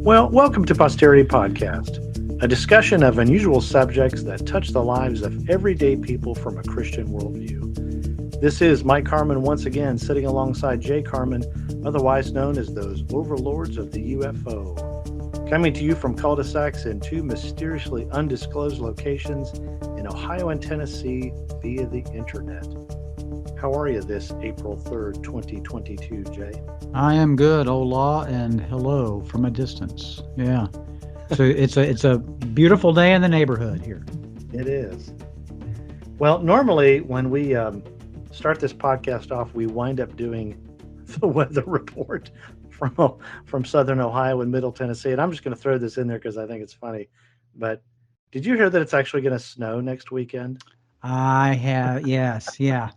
Well, welcome to Posterity Podcast, a discussion of unusual subjects that touch the lives of everyday people from a Christian worldview. This is Mike Carmen once again sitting alongside Jay Carmen, otherwise known as those overlords of the UFO. Coming to you from cul-de-sacs in two mysteriously undisclosed locations in Ohio and Tennessee via the internet. How are you this April 3rd, 2022, Jay? I am good, Ola, and hello from a distance. Yeah. So it's a beautiful day in the neighborhood here. It is. Well, normally when we start this podcast off, we wind up doing the weather report from Southern Ohio and Middle Tennessee. And I'm just going to throw this in there because I think it's funny. But did you hear that it's actually going to snow next weekend? I have, yes, yeah.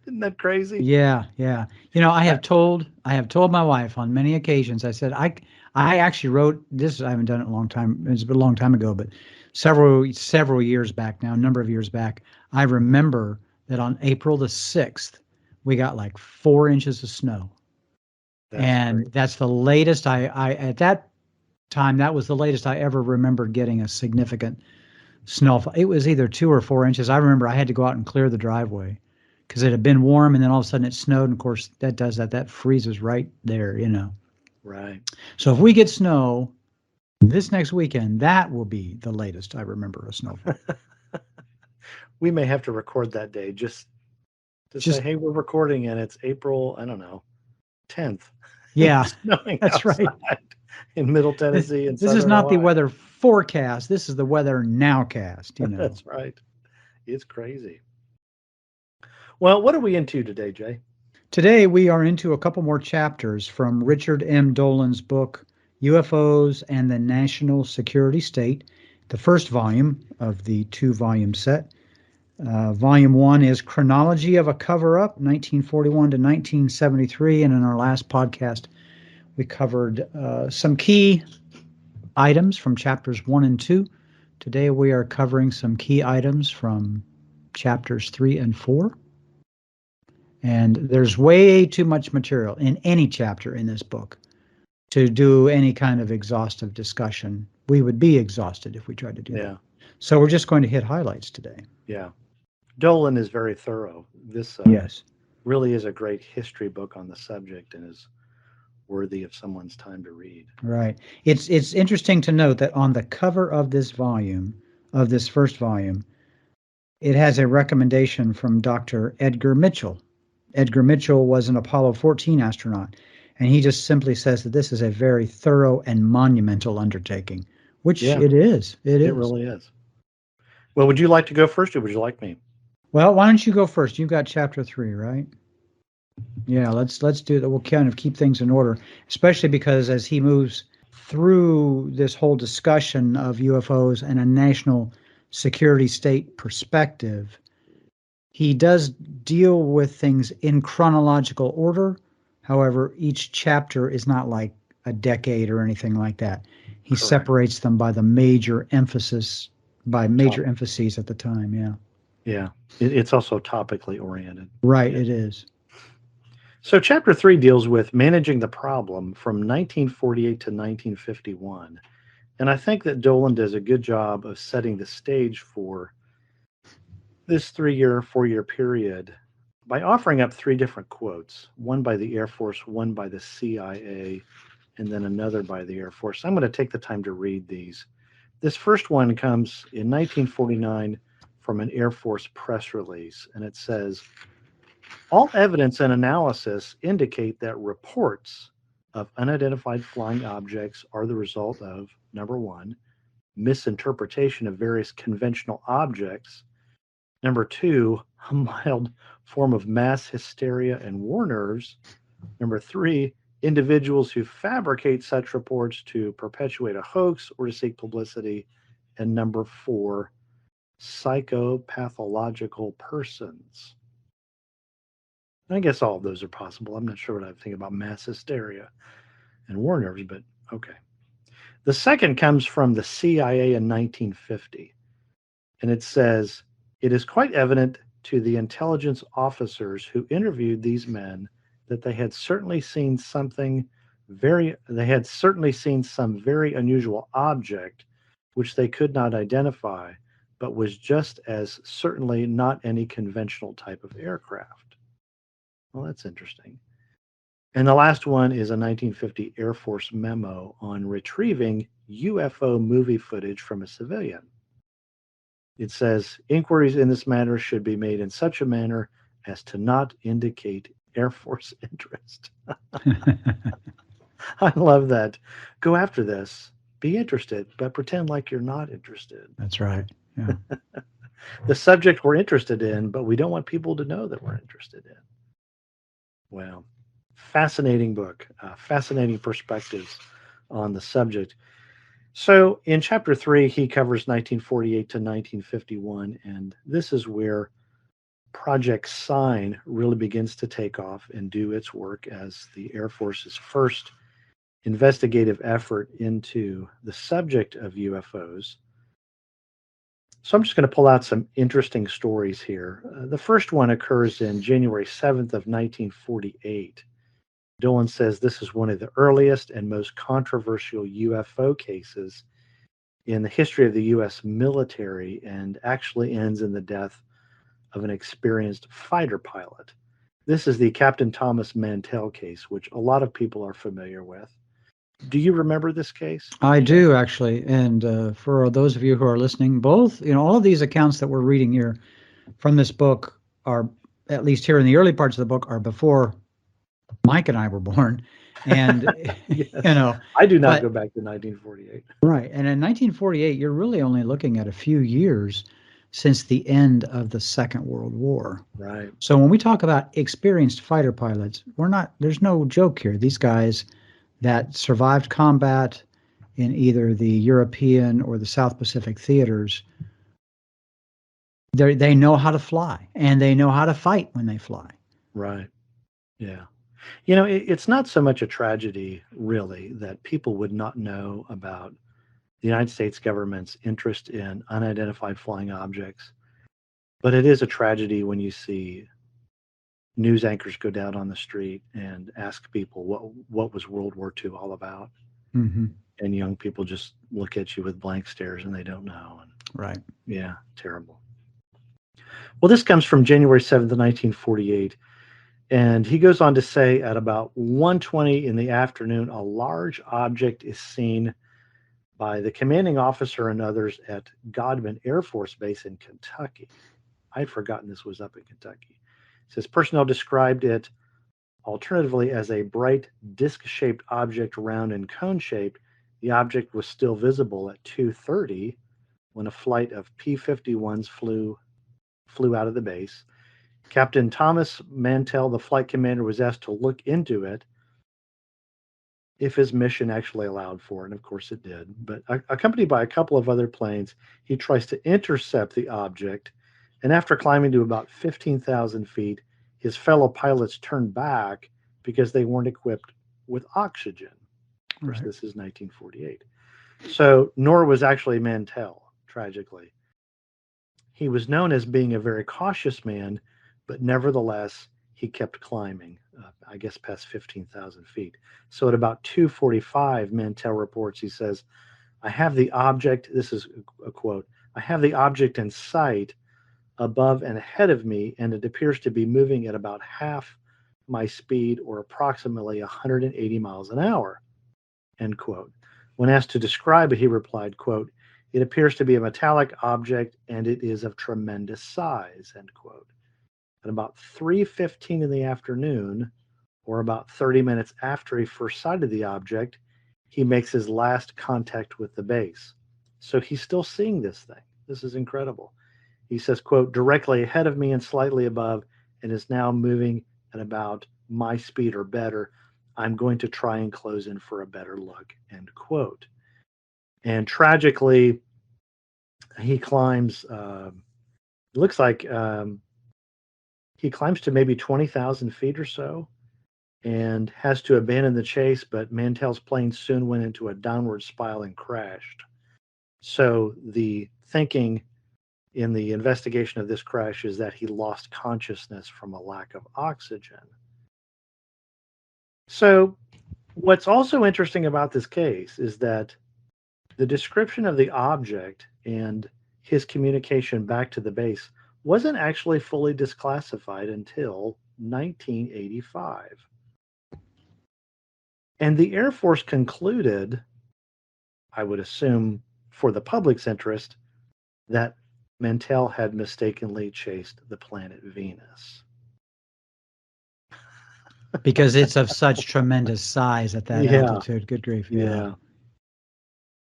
Isn't that crazy? Yeah. You know, I have told my wife on many occasions. I said I actually wrote this. I haven't done it in a long time. It's been a long time ago, but several years back now, a number of years back, I remember that on April the 6th, we got like 4 inches of snow. That's the latest I at that time, that was the latest I ever remembered getting a significant snowfall. It was either 2 or 4 inches. I remember I had to go out and clear the driveway because it had been warm, and then all of a sudden it snowed. And of course, that freezes right there, you know. Right. So if we get snow this next weekend, that will be the latest I remember a snowfall. We may have to record that day just to say, hey, we're recording, and it's April, I don't know, 10th. Yeah, snowing that's right. In Middle Tennessee and this is not the weather forecast. This is the weather nowcast. You know. That's right. It's crazy. Well, what are we into today, Jay? Today we are into a couple more chapters from Richard M. Dolan's book, UFOs and the National Security State, the first volume of the 2-volume set. Volume 1 is Chronology of a Cover-Up, 1941 to 1973. And in our last podcast, we covered some key items from chapters 1 and 2. Today we are covering some key items from chapters 3 and 4. And there's way too much material in any chapter in this book to do any kind of exhaustive discussion. We would be exhausted if we tried to do that. So we're just going to hit highlights today. Yeah. Dolan is very thorough. This yes, really is a great history book on the subject and is worthy of someone's time to read. Right. It's interesting to note that on the cover of this volume, of this first volume, it has a recommendation from Dr. Edgar Mitchell. Edgar Mitchell was an Apollo 14 astronaut, and he just simply says that this is a very thorough and monumental undertaking, which it is. It really is. Well, would you like to go first, or would you like me? Well, why don't you go first? You've got chapter 3, right? Yeah, let's do that. We'll kind of keep things in order, especially because as he moves through this whole discussion of UFOs and a national security state perspective, he does deal with things in chronological order. However, each chapter is not like a decade or anything like that. He separates them by the major emphases, emphases at the time. Yeah. Yeah. It's also topically oriented. Right. It is. So chapter 3 deals with managing the problem from 1948 to 1951. And I think that Dolan does a good job of setting the stage for this 4-year period by offering up 3 different quotes, one by the Air Force, one by the CIA, and then another by the Air Force. I'm going to take the time to read these. This first one comes in 1949 from an Air Force press release, and it says, all evidence and analysis indicate that reports of unidentified flying objects are the result of, number 1, misinterpretation of various conventional objects, number 2, a mild form of mass hysteria and war nerves, number 3, individuals who fabricate such reports to perpetuate a hoax or to seek publicity, and number 4, psychopathological persons. I guess all of those are possible. I'm not sure what I think about mass hysteria and war nerves, but okay. The second comes from the CIA in 1950, and it says, it is quite evident to the intelligence officers who interviewed these men that they had certainly seen something They had certainly seen some very unusual object which they could not identify, but was just as certainly not any conventional type of aircraft. Well, that's interesting. And the last one is a 1950 Air Force memo on retrieving UFO movie footage from a civilian. It says inquiries in this matter should be made in such a manner as to not indicate Air Force interest. I love that. Go after this. Be interested, but pretend like you're not interested. That's right. Yeah. The subject we're interested in, but we don't want people to know that we're interested in. Well, fascinating book, fascinating perspectives on the subject. So in chapter 3, he covers 1948 to 1951, and this is where Project Sign really begins to take off and do its work as the Air Force's first investigative effort into the subject of UFOs. So I'm just going to pull out some interesting stories here. The first one occurs in January 7th of 1948. Dolan says this is one of the earliest and most controversial UFO cases in the history of the U.S. military, and actually ends in the death of an experienced fighter pilot. This is the Captain Thomas Mantell case, which a lot of people are familiar with. Do you remember this case? I do actually, and for those of you who are listening, both all of these accounts that we're reading here from this book are, at least here in the early parts of the book, are before Mike and I were born, and Yes. I do not go but back to 1948. right, and in 1948, you're really only looking at a few years since the end of the Second World War. Right. So when we talk about experienced fighter pilots, there's no joke here. These guys that survived combat in either the European or the South Pacific theaters, they know how to fly, and they know how to fight when they fly. Right. Yeah. It's not so much a tragedy, really, that people would not know about the United States government's interest in unidentified flying objects, but it is a tragedy when you see news anchors go down on the street and ask people what was World War II all about, Mm-hmm. and young people just look at you with blank stares and they don't know. And Right. yeah, terrible. Well, this comes from January 7th, 1948. And he goes on to say at about 1:20 in the afternoon, a large object is seen by the commanding officer and others at Godman Air Force Base in Kentucky. I'd forgotten this was up in Kentucky. It says personnel described it alternatively as a bright disc-shaped object, round and cone-shaped. The object was still visible at 2:30 when a flight of P-51s flew out of the base. Captain Thomas Mantell, the flight commander, was asked to look into it if his mission actually allowed for it, and of course it did. But accompanied by a couple of other planes, he tries to intercept the object, and after climbing to about 15,000 feet, his fellow pilots turned back because they weren't equipped with oxygen. Of course, Right. This is 1948. So, nor was actually Mantell, tragically. He was known as being a very cautious man, but nevertheless, he kept climbing, I guess past 15,000 feet. So at about 2:45, Mantell reports, he says, I have the object, this is a quote, I have the object in sight above and ahead of me, and it appears to be moving at about half my speed, or approximately 180 miles an hour, end quote. When asked to describe it, he replied, quote, it appears to be a metallic object, and it is of tremendous size, end quote. At about 3:15 in the afternoon, or about 30 minutes after he first sighted the object, he makes his last contact with the base. So he's still seeing this thing. This is incredible. He says, quote, directly ahead of me and slightly above, and is now moving at about my speed or better. I'm going to try and close in for a better look, end quote. And tragically, he climbs, looks like he climbs to maybe 20,000 feet or so and has to abandon the chase, but Mantell's plane soon went into a downward spiral and crashed. So the thinking in the investigation of this crash is that he lost consciousness from a lack of oxygen. So What's also interesting about this case is that the description of the object and his communication back to the base wasn't actually fully declassified until 1985. And the Air Force concluded, I would assume for the public's interest, that Mantell had mistakenly chased the planet Venus. Because it's of such tremendous size at that Yeah, altitude. Good grief. Yeah. yeah.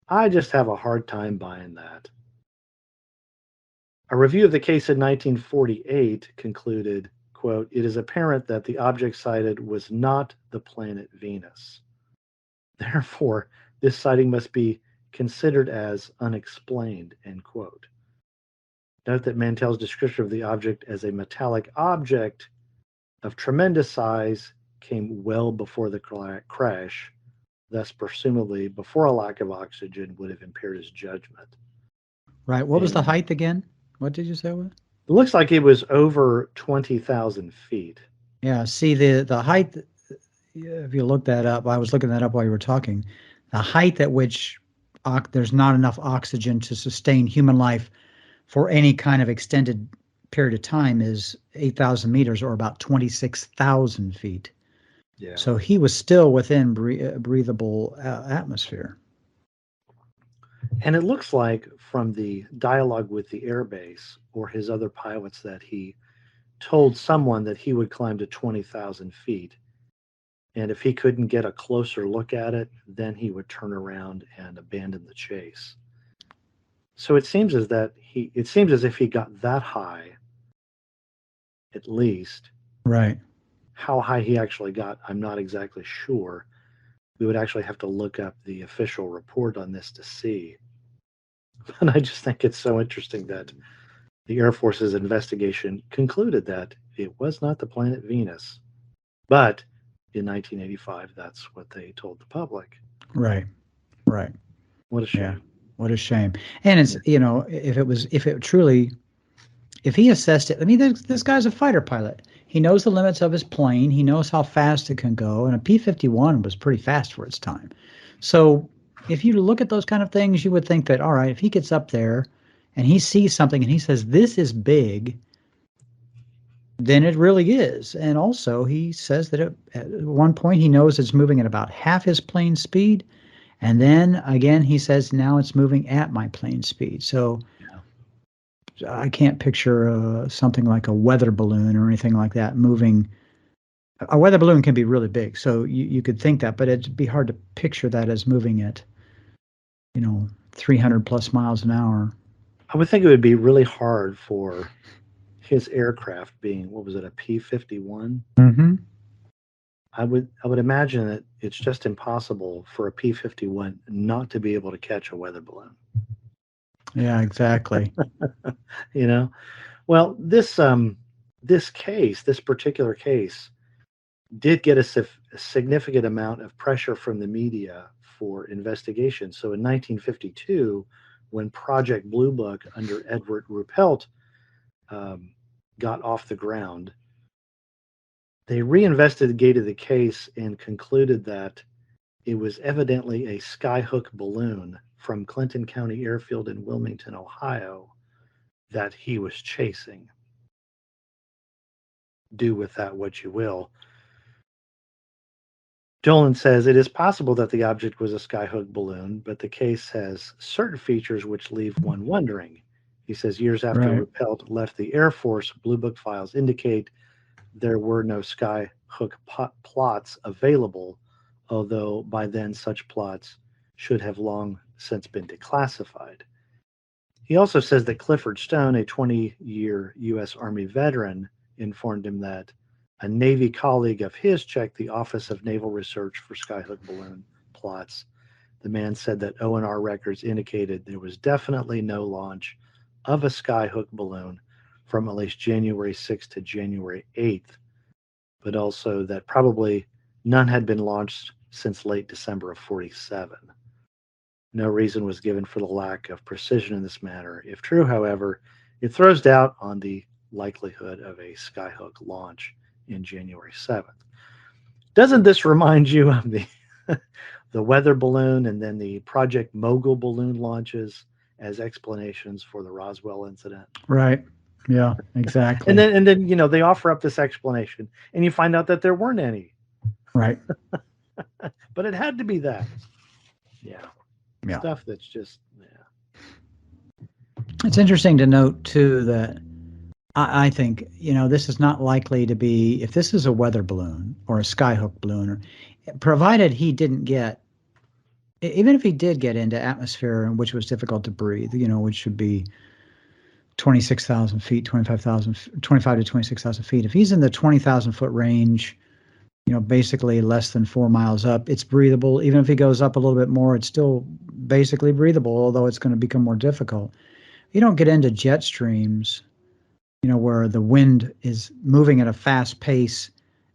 I just have a hard time buying that. A review of the case in 1948 concluded, quote, "It is apparent that the object sighted was not the planet Venus. Therefore, this sighting must be considered as unexplained," end quote. Note that Mantell's description of the object as a metallic object of tremendous size came well before the crash, thus presumably before a lack of oxygen would have impaired his judgment. Right. What was the And height again? What did you say? What? it looks like it was over 20,000 feet. Yeah. See, the height, if you look that up, I was looking that up while you were talking. The height at which there's not enough oxygen to sustain human life for any kind of extended period of time is 8,000 meters, or about 26,000 feet. Yeah. So he was still within breathable atmosphere. And it looks like from the dialogue with the airbase or his other pilots that he told someone that he would climb to 20,000 feet. And if he couldn't get a closer look at it, then he would turn around and abandon the chase. So it seems as if he got that high, at least. Right. How high he actually got, I'm not exactly sure. We would actually have to look up the official report on this to see. And I just think it's so interesting that the Air Force's investigation concluded that it was not the planet Venus. But in 1985, that's what they told the public. Right. Right. What a shame. Yeah. What a shame. And it's, if he assessed it, I mean, this guy's a fighter pilot. He knows the limits of his plane. He knows how fast it can go. And a P-51 was pretty fast for its time. So if you look at those kind of things, you would think that, all right, if he gets up there and he sees something and he says, this is big, then it really is. And also he says that at one point he knows it's moving at about half his plane speed. And then again, he says, now it's moving at my plane speed. So I can't picture something like a weather balloon or anything like that moving. A weather balloon can be really big, so you could think that, but it'd be hard to picture that as moving at, 300 plus miles an hour. I would think it would be really hard for his aircraft being, what was it, a P-51? Mm-hmm. I would imagine that it's just impossible for a P-51 not to be able to catch a weather balloon. Yeah, exactly. Well, this particular case, did get a significant amount of pressure from the media for investigation. So in 1952, when Project Blue Book under Edward Ruppelt got off the ground, they reinvestigated the case and concluded that it was evidently a skyhook balloon from Clinton County Airfield in Wilmington, Ohio, that he was chasing. Do with that what you will. Dolan says it is possible that the object was a skyhook balloon, but the case has certain features which leave one wondering. He says years after Ruppelt left the Air Force, Blue Book files indicate there were no skyhook plots available, although by then such plots should have long since been declassified. He also says that Clifford Stone, a 20-year U.S. Army veteran, informed him that a Navy colleague of his checked the Office of Naval Research for skyhook balloon plots. The man said that ONR records indicated there was definitely no launch of a skyhook balloon from at least January 6th to January 8th, but also that probably none had been launched since late December of 47. No reason was given for the lack of precision in this matter. If true, however, it throws doubt on the likelihood of a skyhook launch in January 7th. Doesn't this remind you of the the weather balloon, and then the Project Mogul balloon launches as explanations for the Roswell incident. Right. Yeah, And exactly. then they offer up this explanation, and you find out that there weren't any, Right. but it had to be that. Yeah, Yeah. stuff that's just It's interesting to note too that I think, this is not likely to be, if this is a weather balloon or a skyhook balloon, or provided he didn't get, even if he did get into atmosphere in which was difficult to breathe, which should be 26,000 feet, 25,000, 25 to 26,000 feet. If he's in the 20,000 foot range, basically less than 4 miles up, it's breathable. Even if he goes up a little bit more, it's still basically breathable, although it's going to become more difficult. You don't get into jet streams, where the wind is moving at a fast pace.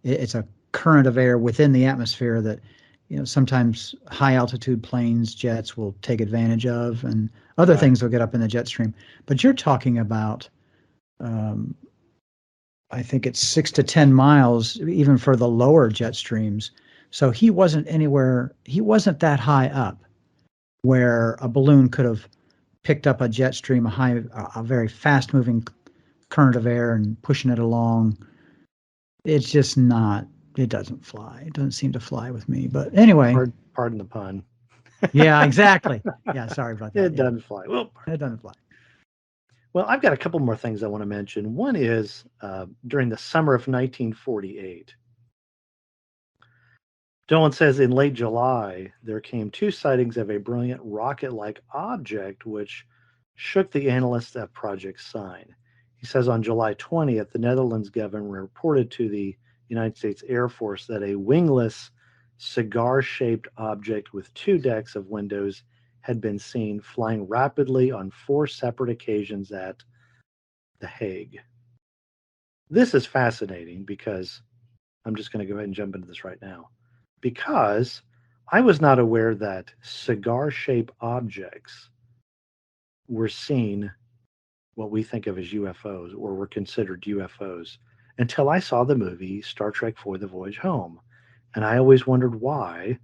It's a current of air within the atmosphere that, sometimes high altitude planes, jets will take advantage of, and other right. things will get up in the jet stream. But you're talking about, um, I think it's 6 to 10 miles, even for the lower jet streams. So he wasn't that high up where a balloon could have picked up a jet stream, a very fast moving current of air and pushing it along. It's just not, it doesn't fly. It doesn't seem to fly with me. But anyway, Pardon the pun. yeah, exactly. Yeah, sorry about that. It Yeah, doesn't fly. Well, it doesn't fly. well, I've got a couple more things I want to mention. One is during the summer of 1948. Dolan says in late July, there came two sightings of a brilliant rocket like object which shook the analysts at Project Sign. He says on July 20th, the Netherlands government reported to the United States Air Force that a wingless, cigar shaped object with two decks of windows had been seen flying rapidly on four separate occasions at The Hague. This is fascinating because I'm just going to go ahead and jump into this right now. Because I was not aware that cigar shaped objects were seen what we think of as UFOs or were considered UFOs until I saw the movie Star Trek IV: The Voyage Home. And I always wondered why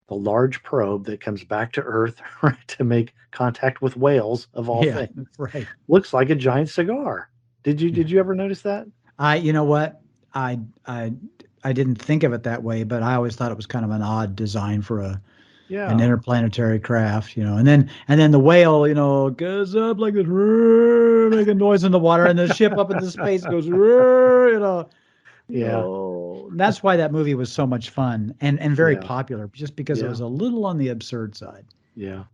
the large probe that comes back to Earth right, to make contact with whales of all Yeah, things right. looks like a giant cigar. Did you Yeah. did you ever notice that? You know what? I, I, I didn't think of it that way, but I always thought it was kind of an odd design for an Yeah. interplanetary craft, and then the whale, goes up like this, making noise in the water, and the ship up into space goes, Yeah. And that's why that movie was so much fun and very Yeah. popular, just because it Yeah. was a little on the absurd side. Yeah.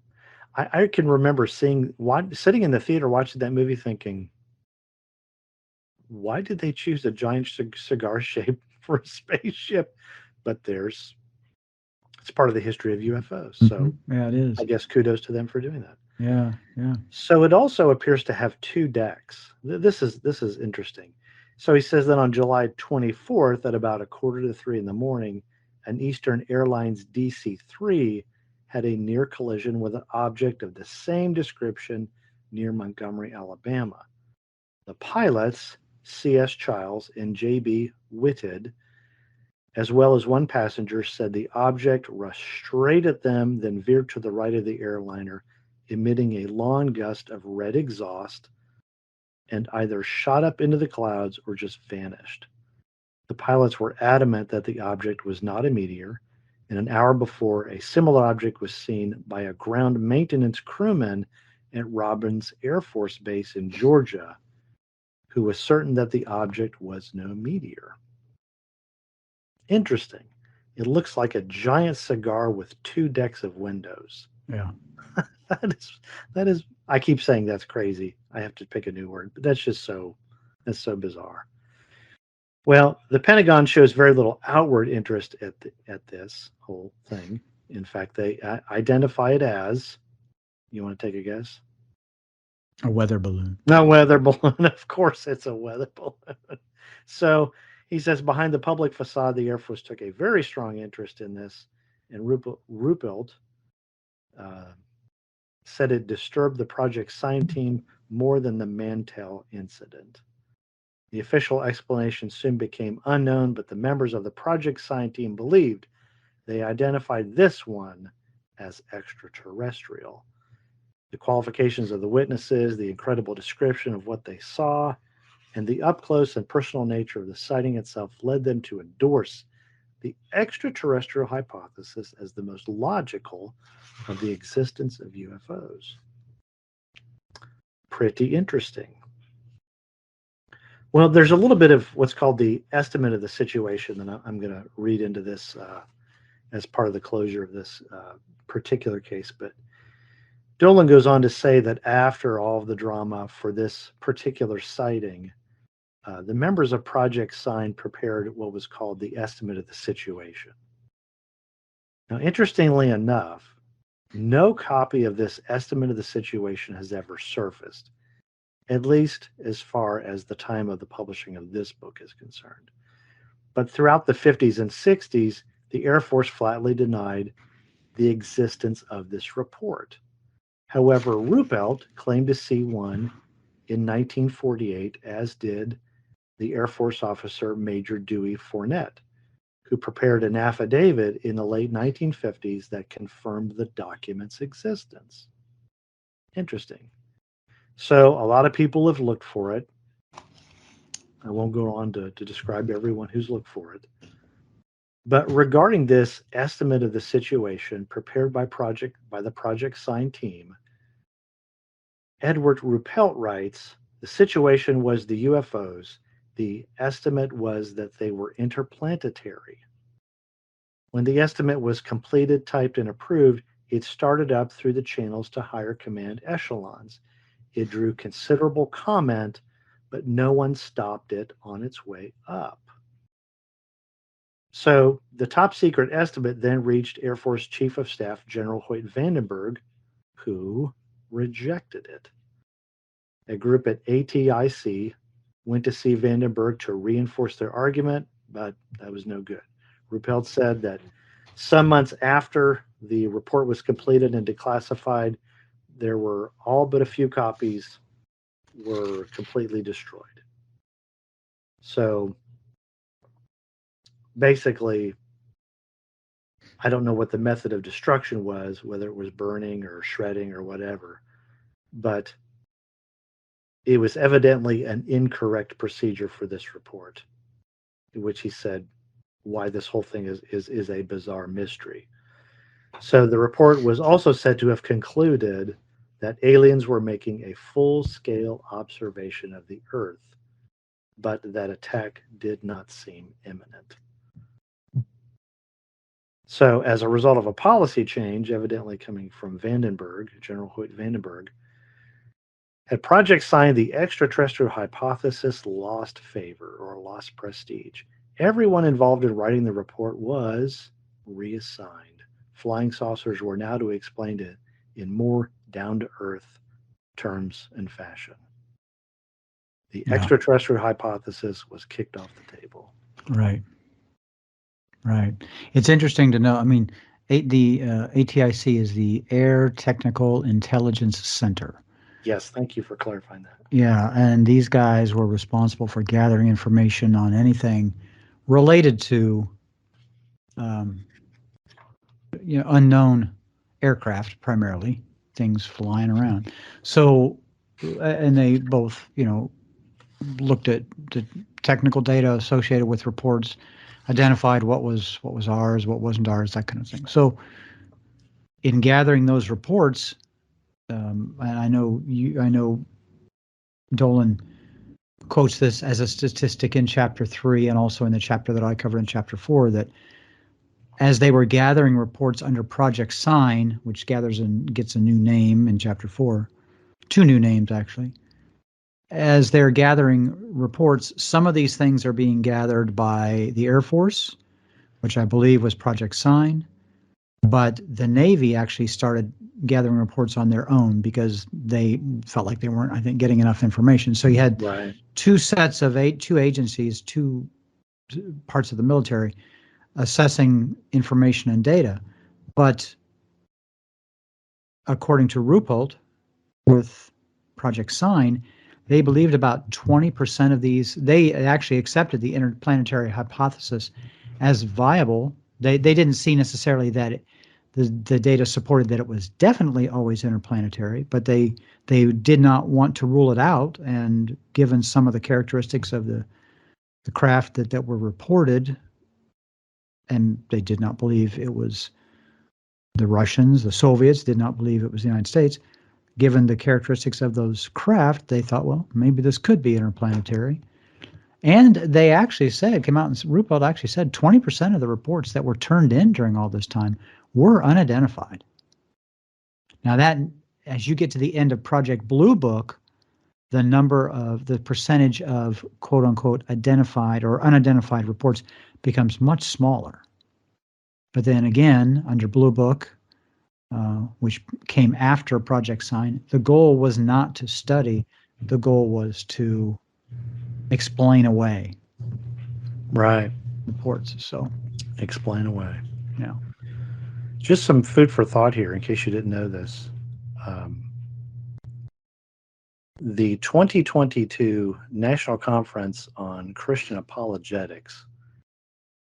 I can remember sitting in the theater watching that movie thinking, why did they choose a giant cigar shape for a spaceship? But it's part of the history of UFOs. So Yeah, it I is. guess kudos to them for doing that. Yeah, yeah. So it also appears to have two decks. This is interesting. So he says that on July 24th at about a quarter to 3 in the morning, an Eastern Airlines DC-3 had a near collision with an object of the same description near Montgomery, Alabama. The pilots, C.S. Childs and J.B. Whitted, as well as one passenger, said the object rushed straight at them, then veered to the right of the airliner, emitting a long gust of red exhaust, and either shot up into the clouds or just vanished. The pilots were adamant that the object was not a meteor, and an hour before, a similar object was seen by a ground maintenance crewman at Robins Air Force Base in Georgia, who was certain that the object was no meteor. Interesting. It looks like a giant cigar with two decks of windows. Yeah. That is that is I keep saying that's crazy. I have to pick a new word, but that's so bizarre. Well, the Pentagon shows very little outward interest at this whole thing. In fact, they identify it as, you want to take a guess? A weather balloon. No, weather balloon. Of course, it's a weather balloon. So he says behind the public facade, the Air Force took a very strong interest in this, and Ruppelt uh, said it disturbed the Project Sign team more than the Mantell incident. The official explanation soon became unknown, but the members of the Project Sign team believed they identified this one as extraterrestrial. The qualifications of the witnesses, the incredible description of what they saw, and the up close and personal nature of the sighting itself led them to endorse the extraterrestrial hypothesis as the most logical of the existence of UFOs. Pretty interesting. Well, there's a little bit of what's called the estimate of the situation, and I'm going to read into this as part of the closure of this particular case. But Dolan goes on to say that after all of the drama for this particular sighting, the members of Project Sign prepared what was called the estimate of the situation. Now, interestingly enough, no copy of this estimate of the situation has ever surfaced, at least as far as the time of the publishing of this book is concerned. But throughout the 50s and 60s, the Air Force flatly denied the existence of this report. However, Ruppelt claimed to see one in 1948, as did the Air Force officer Major Dewey Fournette, who prepared an affidavit in the late 1950s that confirmed the document's existence. Interesting. So a lot of people have looked for it. I won't go on to describe everyone who's looked for it. But regarding this estimate of the situation prepared by the Project Sign team, Edward Ruppelt writes, the situation was the UFOs. The estimate was that they were interplanetary. When the estimate was completed, typed, and approved, it started up through the channels to higher command echelons. It drew considerable comment, but no one stopped it on its way up. So the top secret estimate then reached Air Force Chief of Staff General Hoyt Vandenberg, who rejected it. A group at ATIC went to see Vandenberg to reinforce their argument, but that was no good. Ruppelt said that some months after the report was completed and declassified, there were all but a few copies were completely destroyed. So basically, I don't know what the method of destruction was, whether it was burning or shredding or whatever, but it was evidently an incorrect procedure for this report, in which he said why this whole thing is a bizarre mystery. So the report was also said to have concluded that aliens were making a full-scale observation of the Earth, but that attack did not seem imminent. So as a result of a policy change, evidently coming from Vandenberg, General Hoyt Vandenberg, at Project Sign, the extraterrestrial hypothesis lost favor or lost prestige. Everyone involved in writing the report was reassigned. Flying saucers were now to be explained in more down-to-earth terms and fashion. The extraterrestrial hypothesis was kicked off the table. Right. Right. It's interesting to know. I mean, the ATIC is the Air Technical Intelligence Center. Yes, thank you for clarifying that. Yeah, and these guys were responsible for gathering information on anything related to, unknown aircraft, primarily things flying around. So, and they both, looked at the technical data associated with reports, identified what was ours, what wasn't ours, that kind of thing. So, in gathering those reports, and I know Dolan quotes this as a statistic in chapter 3 and also in the chapter that I covered in chapter 4, that as they were gathering reports under Project Sign, which gathers and gets a new name in chapter 4, 2 new names actually, as they're gathering reports, some of these things are being gathered by the Air Force, which I believe was Project Sign, but the Navy actually started gathering reports on their own because they felt like they weren't, I think, getting enough information. So you had two sets of two agencies, two parts of the military assessing information and data. But according to Ruppelt with Project Sign, they believed about 20% of these, they actually accepted the interplanetary hypothesis as viable They didn't see necessarily that the data supported that it was definitely always interplanetary, but they did not want to rule it out. And given some of the characteristics of the craft that were reported, and they did not believe it was the Russians, the Soviets did not believe it was the United States. Given the characteristics of those craft, they thought, well, maybe this could be interplanetary. And they actually said, came out and Ruppelt actually said 20% of the reports that were turned in during all this time were unidentified. Now that, as you get to the end of Project Blue Book, the percentage of quote unquote identified or unidentified reports becomes much smaller. But then again, under Blue Book, which came after Project Sign, the goal was not to study, the goal was to explain away Right. reports. So, Explain away. yeah. Just some food for thought here, in case you didn't know this. Um, the 2022 National Conference on Christian Apologetics,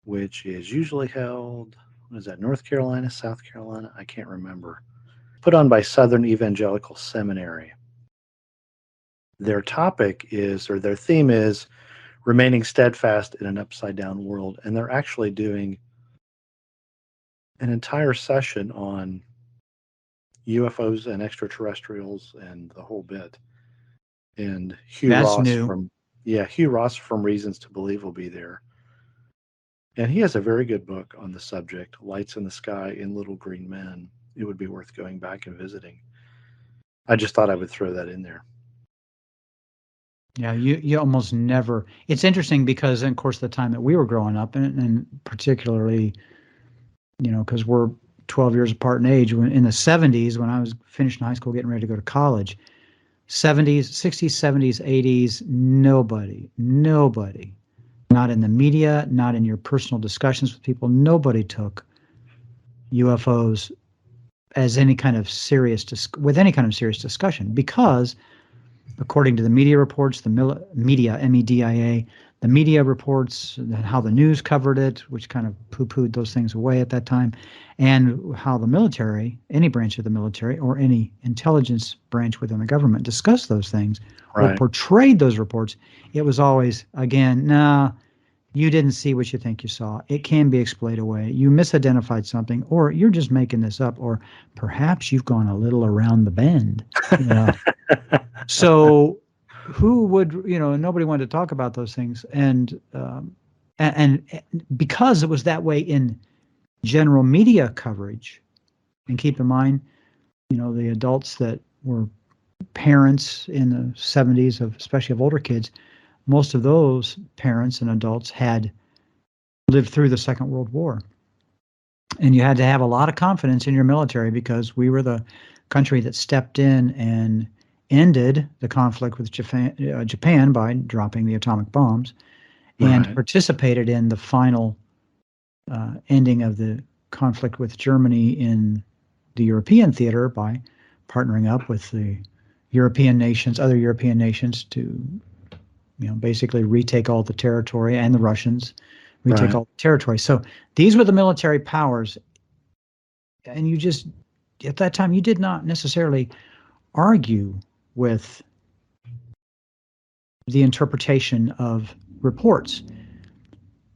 which is usually held, what is that, North Carolina, South Carolina? I can't remember. Put on by Southern Evangelical Seminary. Their topic is, or their theme is, remaining steadfast in an upside down world. And they're actually doing an entire session on UFOs and extraterrestrials and the whole bit. And That's new. Hugh Ross from Reasons to Believe will be there. And he has a very good book on the subject, Lights in the Sky and Little Green Men. It would be worth going back and visiting. I just thought I would throw that in there. Yeah, you almost never. It's interesting because, of course, the time that we were growing up, and particularly, because we're 12 years apart in age, when in the 70s, when I was finishing high school, getting ready to go to college, 70s, 60s, 70s, 80s, nobody, not in the media, not in your personal discussions with people, nobody took UFOs as any kind of serious discussion, because according to the media reports, media, MEDIA, the media reports, how the news covered it, which kind of poo-pooed those things away at that time, and how the military, any branch of the military or any intelligence branch within the government discussed those things or Right. portrayed those reports, it was always, again, nah, you didn't see what you think you saw. It can be explained away. You misidentified something, or you're just making this up, or perhaps you've gone a little around the bend. So who would, nobody wanted to talk about those things. And because it was that way in general media coverage, and keep in mind, the adults that were parents in the 70s, especially of older kids, most of those parents and adults had lived through the Second World War. And you had to have a lot of confidence in your military, because we were the country that stepped in and ended the conflict with Japan by dropping the atomic bombs, and Right. participated in the final ending of the conflict with Germany in the European theater by partnering up with the other European nations to, basically retake all the territory, and the Russians retake Right. all the territory. So these were the military powers. And at that time, you did not necessarily argue with the interpretation of reports,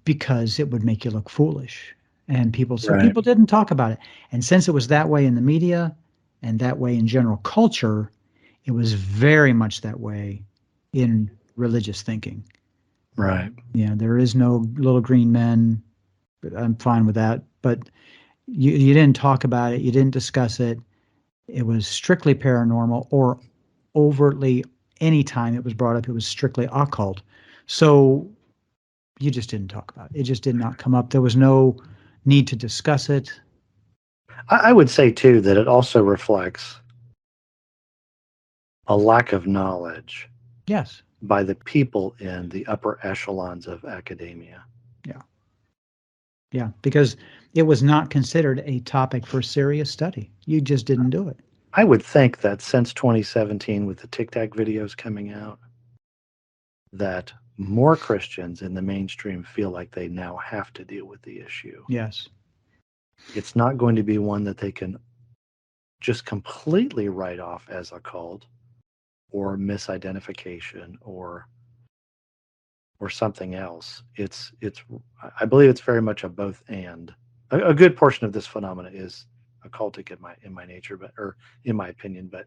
because it would make you look foolish. And so Right. people didn't talk about it. And since it was that way in the media and that way in general culture, it was very much that way in religious thinking. Right. Yeah, there is no little green men. I'm fine with that. But you didn't talk about it. You didn't discuss it. It was strictly paranormal, or overtly, anytime it was brought up, it was strictly occult. So you just didn't talk about it. It just did not come up. There was no need to discuss it. I would say, too, that it also reflects a lack of knowledge Yes. by the people in the upper echelons of academia. Yeah. Yeah. Because it was not considered a topic for serious study. You just didn't do it. I would think that since 2017, with the Tic Tac videos coming out, that more Christians in the mainstream feel like they now have to deal with the issue. Yes. It's not going to be one that they can just completely write off as a cult or misidentification or something else. It's I believe it's very much a both and. A good portion of this phenomena is occultic in my nature, but or in my opinion, but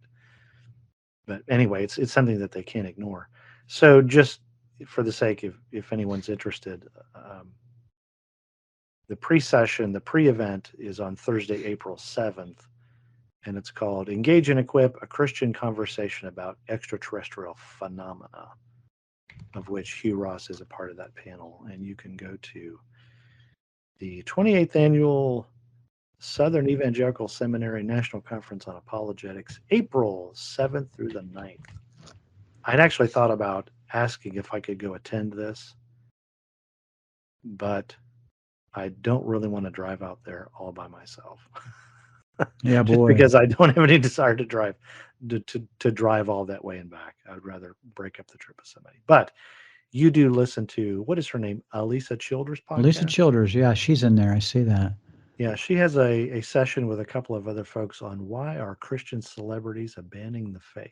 anyway, it's something that they can't ignore. So just for the sake, if anyone's interested, the pre-session, the pre-event is on Thursday, April 7th, and it's called "Engage and Equip: A Christian Conversation About Extraterrestrial Phenomena," of which Hugh Ross is a part of that panel. And you can go to the 28th annual Southern Evangelical Seminary National Conference on Apologetics, April 7th through the 9th. I'd actually thought about asking if I could go attend this, but I don't really want to drive out there all by myself. Yeah, Just boy. because I don't have any desire to drive to drive all that way and back. I would rather break up the trip with somebody. But you do listen to, what is her name? Lisa Childers' Lisa podcast? Childers, yeah, she's in there. I see that. Yeah, she has a session with a couple of other folks on why are Christian celebrities abandoning the faith.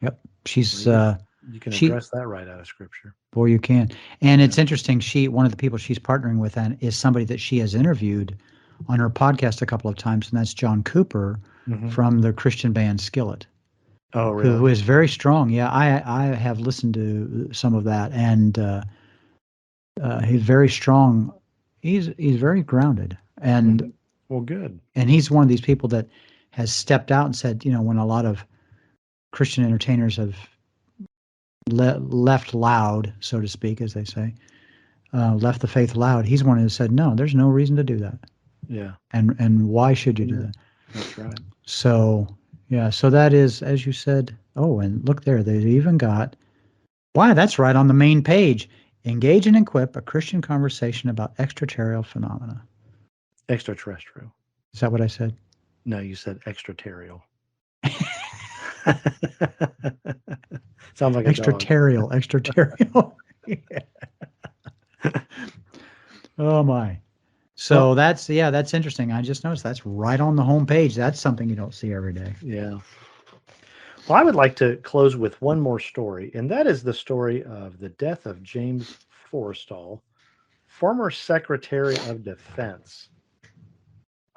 Yep. Well, She's you can she address that right out of scripture. boy, you can. And Yeah. it's interesting, one of the people she's partnering with and is somebody that she has interviewed on her podcast a couple of times, and that's John Cooper Hmm. from the Christian band Skillet, Oh, who really? is very strong. Yeah, I have listened to some of that, and he's very strong. He's very grounded, Hmm. Well, good. and he's one of these people that has stepped out and said, when a lot of Christian entertainers have left loud, so to speak, as they say, left the faith loud. He's one who said, no, there's no reason to do that, Yeah. and why should you do Amen. that? That's right. So yeah, so that is, as you said. Oh, and look there, they even got, wow, that's right on the main page. Engage and equip: a Christian conversation about extraterrestrial phenomena. Extraterrestrial. Is that what I said? No, you said extraterritorial. Sounds like a dog. Extraterrestrial. Oh my. Well, So that's interesting. I just noticed that's right on the home page. That's something you don't see every day. yeah. Well, I would like to close with one more story, and that is the story of the death of James Forrestal, former Secretary of Defense.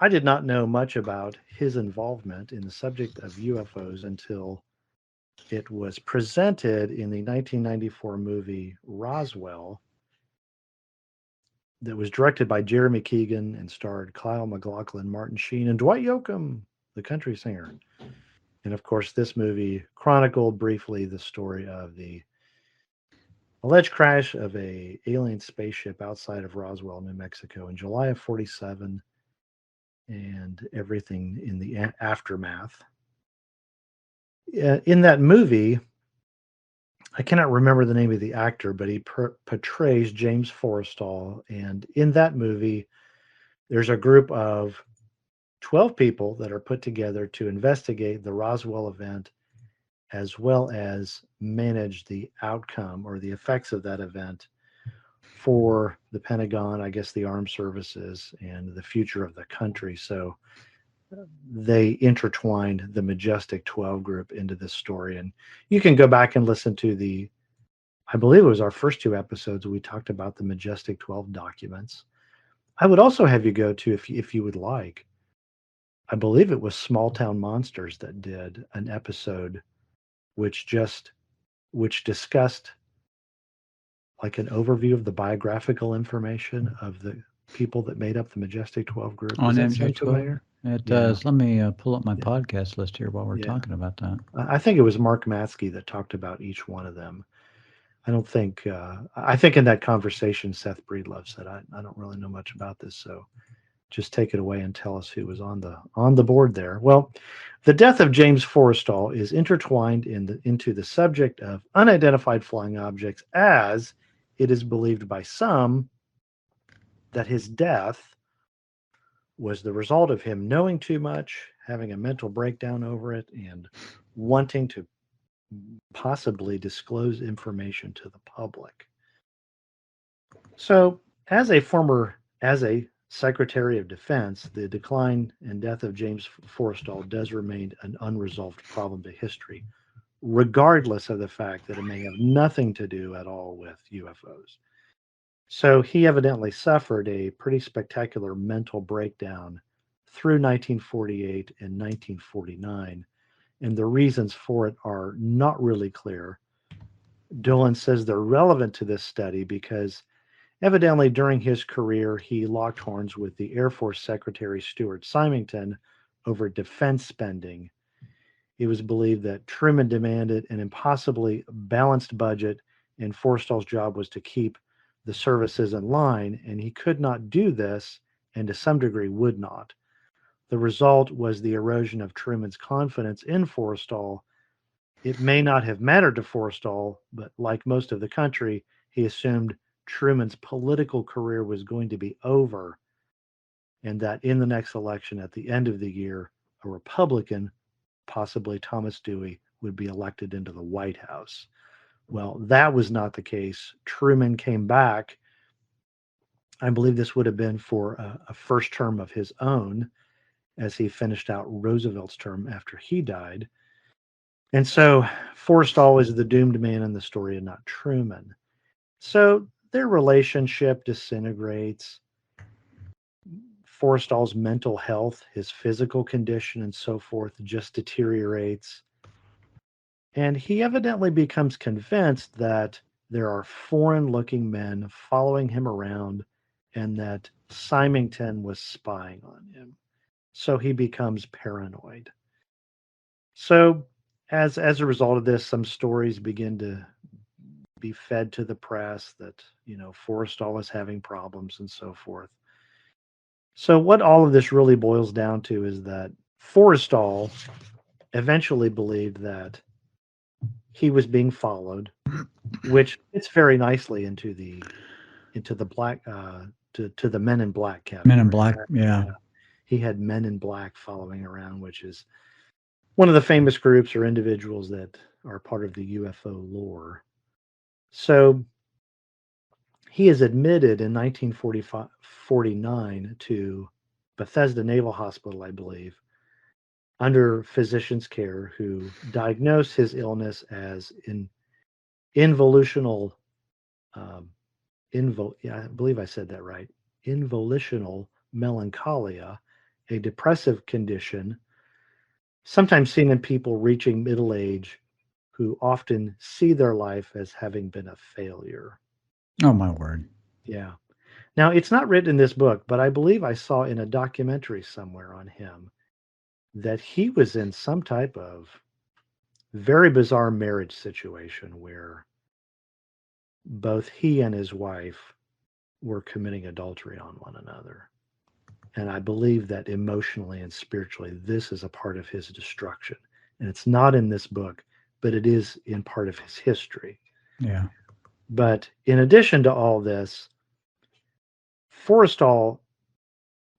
I did not know much about his involvement in the subject of UFOs until it was presented in the 1994 movie Roswell, that was directed by Jeremy Keegan and starred Kyle MacLachlan, Martin Sheen, and Dwight Yoakam, the country singer. And of course, this movie chronicled briefly the story of the alleged crash of a alien spaceship outside of Roswell, New Mexico in July of 47 and everything in the aftermath. In that movie, I cannot remember the name of the actor, but he portrays James Forrestal. And in that movie, there's a group of 12 people that are put together to investigate the Roswell event as well as manage the outcome or the effects of that event for the Pentagon, I guess the armed services, and the future of the country. So they intertwined the Majestic 12 group into this story. And you can go back and listen to I believe it was our first two episodes, we talked about the Majestic 12 documents. I would also have you go to, if you would like, I believe it was Small Town Monsters that did an episode which discussed like an overview of the biographical information of the people that made up the Majestic 12 group. Does On that sound MJ12, familiar? it Yeah. does. Let me pull up my Yeah. podcast list here while we're Yeah. talking about that. I think it was Mark Matsky that talked about each one of them. I don't think, I think in that conversation, Seth Breedlove said, I don't really know much about this. So just take it away and tell us who was on the board there. Well, the death of James Forrestal is intertwined into the subject of unidentified flying objects, as it is believed by some that his death was the result of him knowing too much, having a mental breakdown over it, and wanting to possibly disclose information to the public. So, as a Secretary of Defense, the decline and death of James Forrestal does remain an unresolved problem to history, regardless of the fact that it may have nothing to do at all with UFOs. So he evidently suffered a pretty spectacular mental breakdown through 1948 and 1949, and the reasons for it are not really clear. Dolan says they're relevant to this study because evidently during his career he locked horns with the Air Force Secretary Stuart Symington over defense spending. It was believed that Truman demanded an impossibly balanced budget, and Forrestal's job was to keep the services in line, and he could not do this, and to some degree would not. The result was the erosion of Truman's confidence in Forrestal. It may not have mattered to Forrestal, but like most of the country, he assumed Truman's political career was going to be over, and that in the next election at the end of the year, a Republican, possibly Thomas Dewey, would be elected into the White House. Well, that was not the case. Truman came back. I believe this would have been for a first term of his own as he finished out Roosevelt's term after he died. And so Forrestal is the doomed man in the story and not Truman. So their relationship disintegrates. Forrestal's mental health, his physical condition, and so forth just deteriorates. And he evidently becomes convinced that there are foreign looking men following him around and that Symington was spying on him. So he becomes paranoid. So as a result of this, some stories begin to be fed to the press that, Forrestal is having problems and so forth. So what all of this really boils down to is that Forrestal eventually believed that he was being followed, which fits very nicely into the black to the Men in Black Men in category. Black, yeah. Yeah. He had Men in Black following around, which is one of the famous groups or individuals that are part of the UFO lore. So he is admitted in 1949 to Bethesda Naval Hospital, I believe, under physician's care who diagnosed his illness as involutional, um, yeah, I believe I said that right, involutional melancholia, a depressive condition sometimes seen in people reaching middle age who often see their life as having been a failure. Oh, my word. Yeah. Now, it's not written in this book, but I believe I saw in a documentary somewhere on him that he was in some type of very bizarre marriage situation where both he and his wife were committing adultery on one another. And I believe that emotionally and spiritually, this is a part of his destruction. And it's not in this book, but it is in part of his history. Yeah. But in addition to all this, Forrestal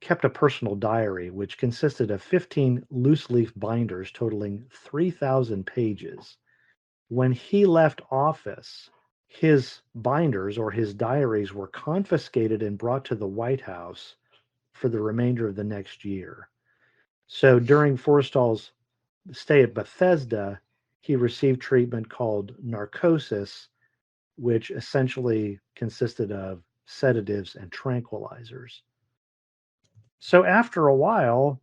kept a personal diary which consisted of 15 loose leaf binders totaling 3,000 pages. When he left office, his binders or his diaries were confiscated and brought to the White House for the remainder of the next year. So during Forrestal's stay at Bethesda, he received treatment called narcosis, which essentially consisted of sedatives and tranquilizers. So after a while,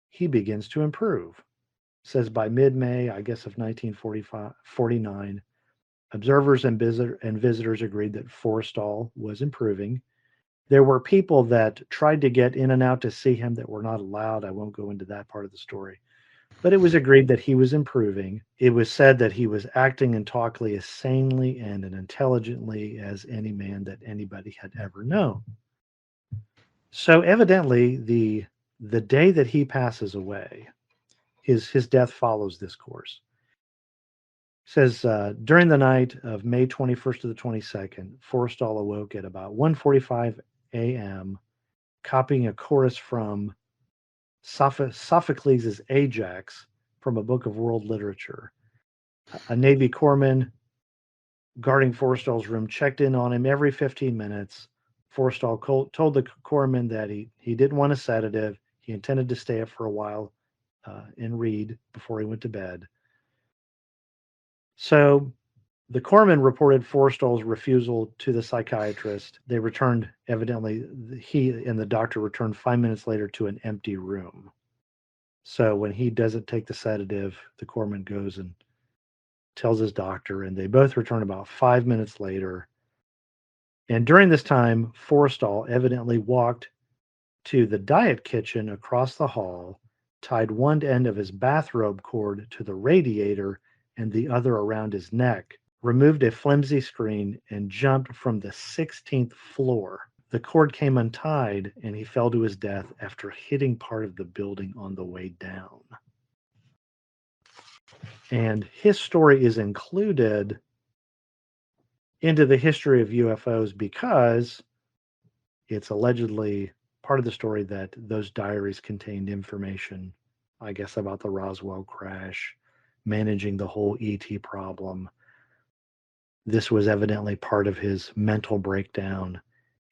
he begins to improve. It says by mid-May, I guess of 1949, observers and visitors agreed that Forrestal was improving. There were people that tried to get in and out to see him that were not allowed. I won't go into that part of the story. But it was agreed that he was improving. It was said that he was acting and talking as sanely and intelligently as any man that anybody had ever known. So evidently, the day that he passes away, his death follows this course. It says during the night of May 21st to the 22nd, Forrestal awoke at about 1:45 a.m., copying a chorus from Sophocles' Ajax from a book of world literature. A Navy corpsman guarding Forrestal's room checked in on him every 15 minutes. Forstall told the corpsman that he didn't want a sedative. He intended to stay up for a while and read before he went to bed. So the corpsman reported Forstall's refusal to the psychiatrist. They returned, evidently, he and the doctor returned 5 minutes later to an empty room. So when he doesn't take the sedative, the corpsman goes and tells his doctor, and they both return about 5 minutes later. And during this time, Forstall evidently walked to the diet kitchen across the hall, tied one end of his bathrobe cord to the radiator and the other around his neck, removed a flimsy screen, and jumped from the 16th floor. The cord came untied, and he fell to his death after hitting part of the building on the way down. And his story is included into the history of UFOs because it's allegedly part of the story that those diaries contained information, I guess, about the Roswell crash, managing the whole ET problem. This was evidently part of his mental breakdown,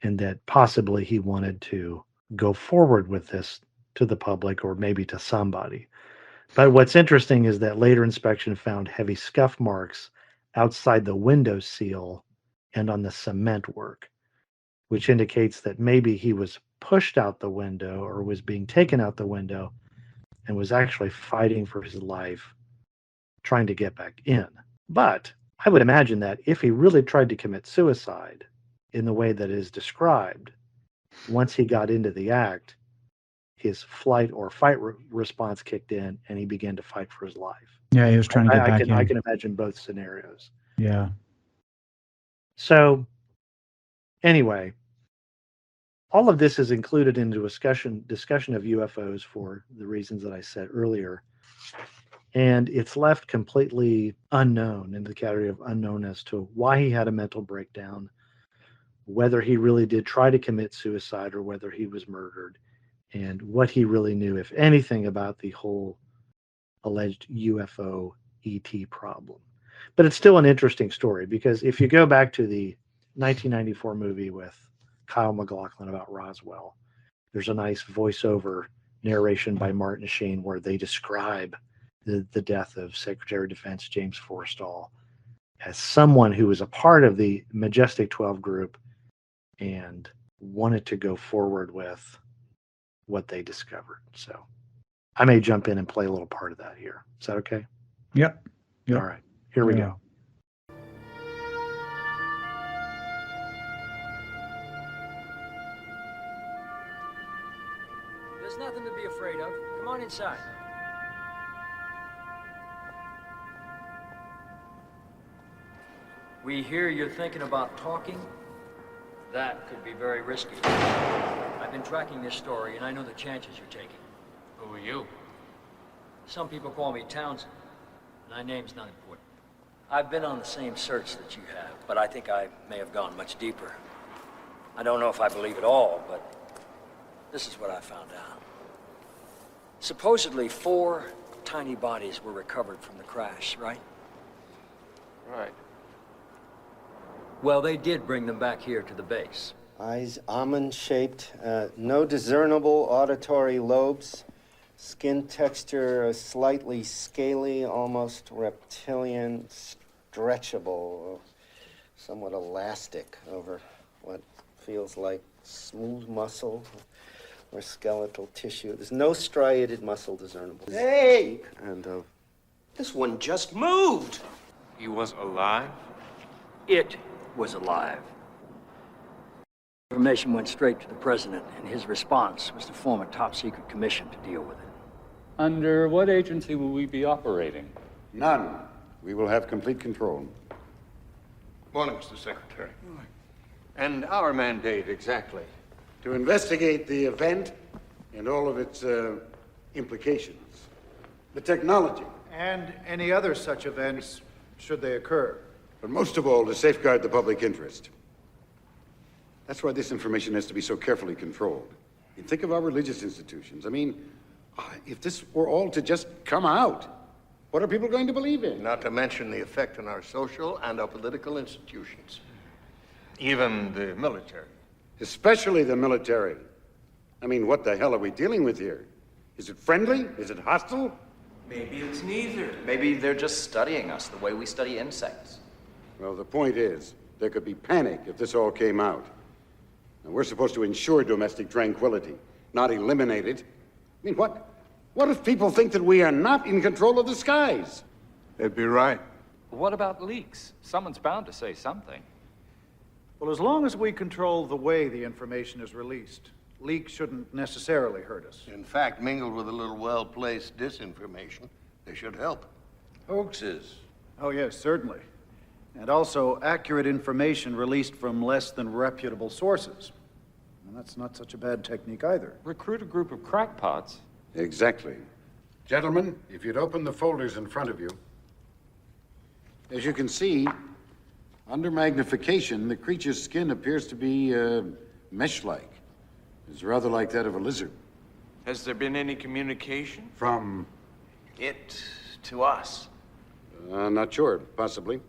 and that possibly he wanted to go forward with this to the public or maybe to somebody. But what's interesting is that later inspection found heavy scuff marks outside the window seal and on the cement work, which indicates that maybe he was pushed out the window or was being taken out the window and was actually fighting for his life, trying to get back in. But I would imagine that if he really tried to commit suicide in the way that is described, once he got into the act, his flight or fight response kicked in and he began to fight for his life. Yeah, he was trying to get back in. I can imagine both scenarios. Yeah. So anyway, all of this is included in the discussion of UFOs for the reasons that I said earlier. And it's left completely unknown, in the category of unknown, as to why he had a mental breakdown, whether he really did try to commit suicide or whether he was murdered, and what he really knew, if anything, about the whole alleged UFO ET problem. But it's still an interesting story, because if you go back to the 1994 movie with Kyle MacLachlan about Roswell, there's a nice voiceover narration by Martin Sheen where they describe the death of Secretary of Defense James Forstall as someone who was a part of the Majestic 12 group and wanted to go forward with what they discovered. So I may jump in and play a little part of that here. Is that okay? Yep. All right, here we go. There's nothing to be afraid of. Come on inside. We hear you're thinking about talking. That could be very risky. I've been tracking this story, and I know the chances you're taking. Who are you? Some people call me Townsend. My name's not important. I've been on the same search that you have, but I think I may have gone much deeper. I don't know if I believe it all, but this is what I found out. Supposedly 4 tiny bodies were recovered from the crash, right? Right. Well, they did bring them back here to the base. Eyes almond-shaped, no discernible auditory lobes, skin texture slightly scaly, almost reptilian, stretchable, somewhat elastic over what feels like smooth muscle or skeletal tissue. There's no striated muscle discernible. Hey! And This one just moved. He was alive? It was alive. Information went straight to the president, and his response was to form a top-secret commission to deal with it. Under what agency will we be operating? None. We will have complete control. Morning, Mr. Secretary. And our mandate exactly? To investigate the event and all of its implications. The technology. And any other such events, should they occur. But most of all, to safeguard the public interest. That's why this information has to be so carefully controlled. You think of our religious institutions. I mean, if this were all to just come out, what are people going to believe in? Not to mention the effect on our social and our political institutions. Even the military. Especially the military. I mean, what the hell are we dealing with here? Is it friendly? Is it hostile? Maybe it's neither. Maybe they're just studying us the way we study insects. Well, the point is, there could be panic if this all came out. Now, we're supposed to ensure domestic tranquility, not eliminate it. I mean, what if people think that we are not in control of the skies? They'd be right. What about leaks? Someone's bound to say something. Well, as long as we control the way the information is released, leaks shouldn't necessarily hurt us. In fact, mingled with a little well-placed disinformation, they should help. Hoaxes. Oh, yes, certainly. And also accurate information released from less than reputable sources. And that's not such a bad technique either. Recruit a group of crackpots. Exactly. Gentlemen, if you'd open the folders in front of you. As you can see, under magnification, the creature's skin appears to be mesh-like. It's rather like that of a lizard. Has there been any communication? From? It to us. Not sure, possibly.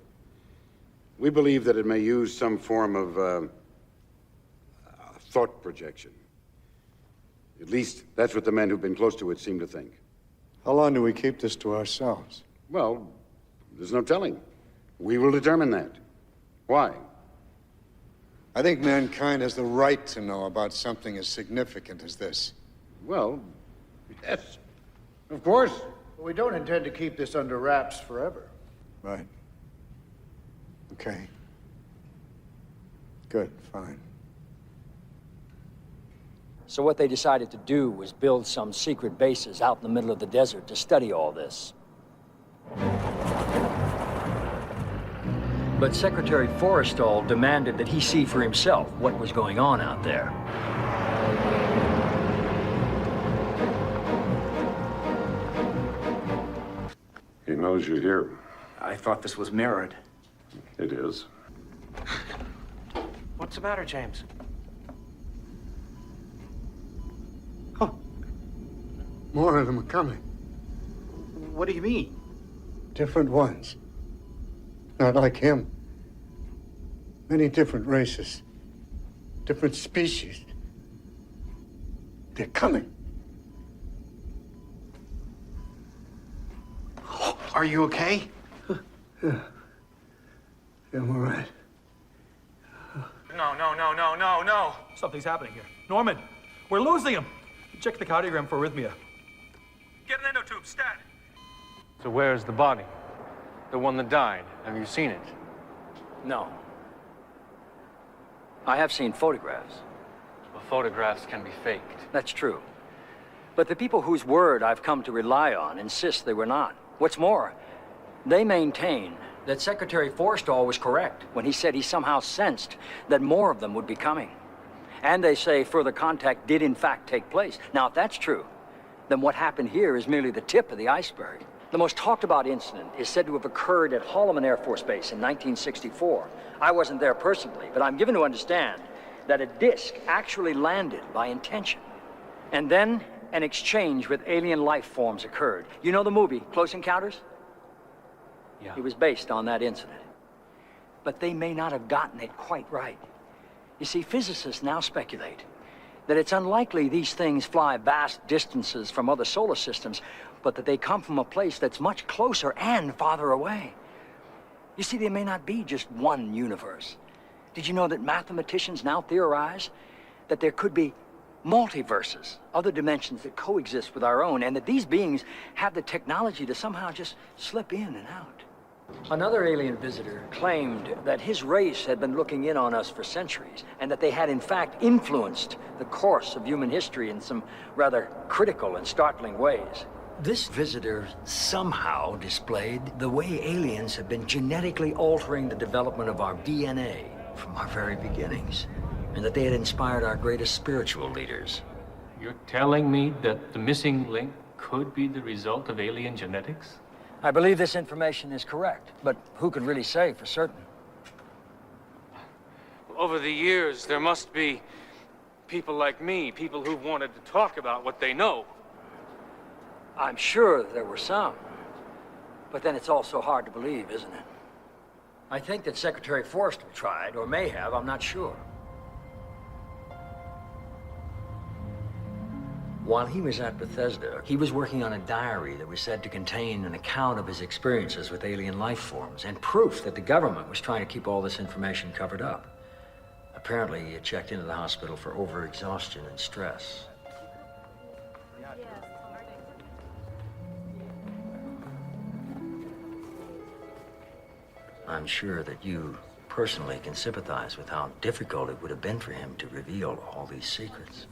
We believe that it may use some form of thought projection. At least, that's what the men who've been close to it seem to think. How long do we keep this to ourselves? Well, there's no telling. We will determine that. Why? I think mankind has the right to know about something as significant as this. Well, yes, of course. But we don't intend to keep this under wraps forever. Right. Okay. Good, fine. So what they decided to do was build some secret bases out in the middle of the desert to study all this. But Secretary Forrestal demanded that he see for himself what was going on out there. He knows you're here. I thought this was mirrored. It is. What's the matter, James? More of them are coming. What do you mean? Different ones. Not like him. Many different races. Different species. They're coming. Are you okay? Yeah, I'm all right. No. Something's happening here. Norman, we're losing him. Check the cardiogram for arrhythmia. Get an endotube, stat. So where's the body? The one that died? Have you seen it? No. I have seen photographs. Well, photographs can be faked. That's true. But the people whose word I've come to rely on insist they were not. What's more, they maintain that Secretary Forrestal was correct when he said he somehow sensed that more of them would be coming. And they say further contact did in fact take place. Now, if that's true, then what happened here is merely the tip of the iceberg. The most talked about incident is said to have occurred at Holloman Air Force Base in 1964. I wasn't there personally, but I'm given to understand that a disc actually landed by intention. And then an exchange with alien life forms occurred. You know the movie, Close Encounters? Yeah. It was based on that incident. But they may not have gotten it quite right. You see, physicists now speculate that it's unlikely these things fly vast distances from other solar systems, but that they come from a place that's much closer and farther away. You see, there may not be just one universe. Did you know that mathematicians now theorize that there could be multiverses, other dimensions that coexist with our own, and that these beings have the technology to somehow just slip in and out? Another alien visitor claimed that his race had been looking in on us for centuries, and that they had in fact influenced the course of human history in some rather critical and startling ways. This visitor somehow displayed the way aliens have been genetically altering the development of our DNA from our very beginnings, and that they had inspired our greatest spiritual leaders. You're telling me that the missing link could be the result of alien genetics? I believe this information is correct, but who could really say for certain? Over the years, there must be people like me, people who've wanted to talk about what they know. I'm sure there were some, but then it's also hard to believe, isn't it? I think that Secretary Forrestal tried, or may have, I'm not sure. While he was at Bethesda, he was working on a diary that was said to contain an account of his experiences with alien life forms and proof that the government was trying to keep all this information covered up. Apparently, he had checked into the hospital for overexhaustion and stress. I'm sure that you personally can sympathize with how difficult it would have been for him to reveal all these secrets.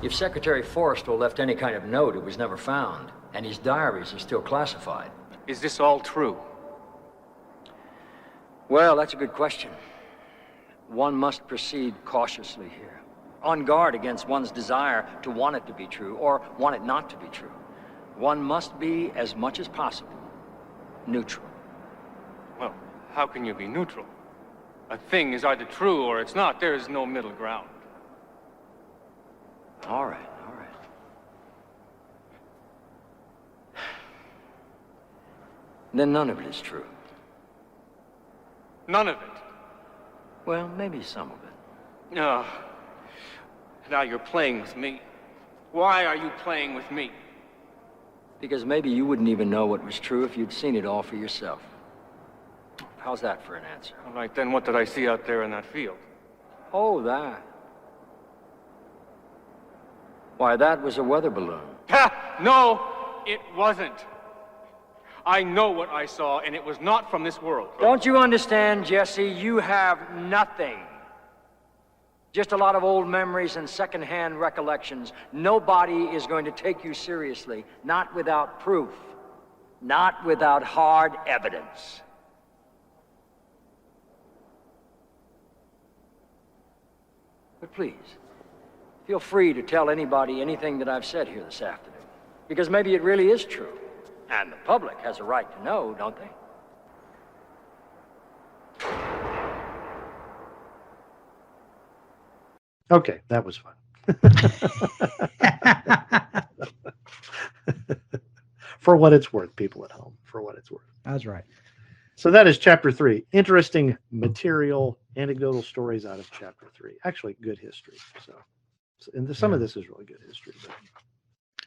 If Secretary Forrestal left any kind of note, it was never found, and his diaries are still classified. Is this all true? Well, that's a good question. One must proceed cautiously here, on guard against one's desire to want it to be true or want it not to be true. One must be, as much as possible, neutral. Well, how can you be neutral? A thing is either true or it's not. There is no middle ground. All right, all right. Then none of it is true. None of it? Well, maybe some of it. No. Now you're playing with me. Why are you playing with me? Because maybe you wouldn't even know what was true if you'd seen it all for yourself. How's that for an answer? All right, then what did I see out there in that field? Oh, that. Why, that was a weather balloon. Ha! No, it wasn't. I know what I saw, and it was not from this world. Don't you understand, Jesse? You have nothing. Just a lot of old memories and secondhand recollections. Nobody is going to take you seriously, not without proof, not without hard evidence. But please, feel free to tell anybody anything that I've said here this afternoon, because maybe it really is true, and the public has a right to know, don't they? Okay, that was fun. For what it's worth, people at home, for what it's worth. That's right. So that is chapter 3. Interesting material, anecdotal stories out of chapter 3. Actually, good history. And some of this is really good history. But.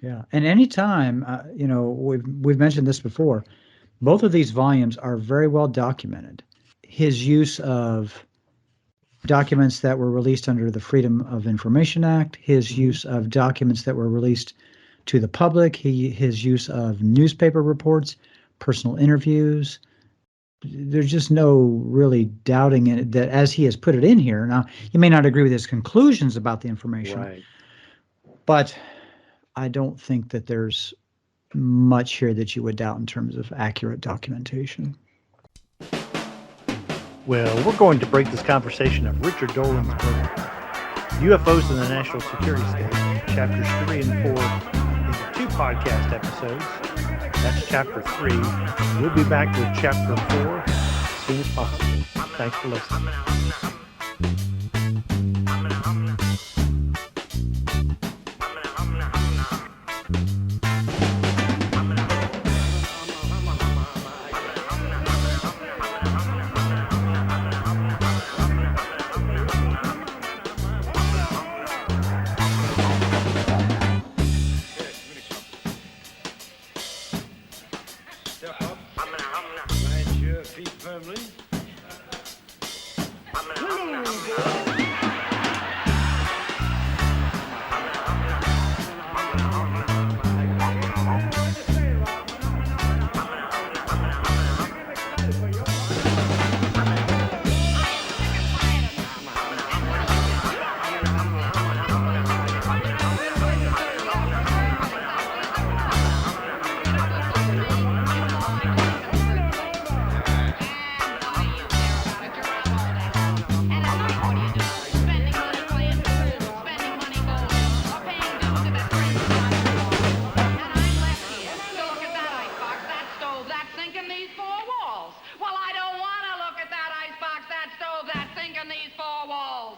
Yeah, and anytime, we've mentioned this before, both of these volumes are very well documented. His use of documents that were released under the Freedom of Information Act, his use of documents that were released to the public, his use of newspaper reports, personal interviews. There's just no really doubting it that as he has put it in here. Now, you may not agree with his conclusions about the information, right, but I don't think that there's much here that you would doubt in terms of accurate documentation. Well, we're going to break this conversation of Richard Dolan's book, UFOs in the National Security State, chapters 3 and 4, into 2 podcast episodes. That's chapter 3. We'll be back with chapter 4 as soon as possible. Thanks for listening. Well, I don't want to look at that icebox, that stove, that sink, and these 4 walls.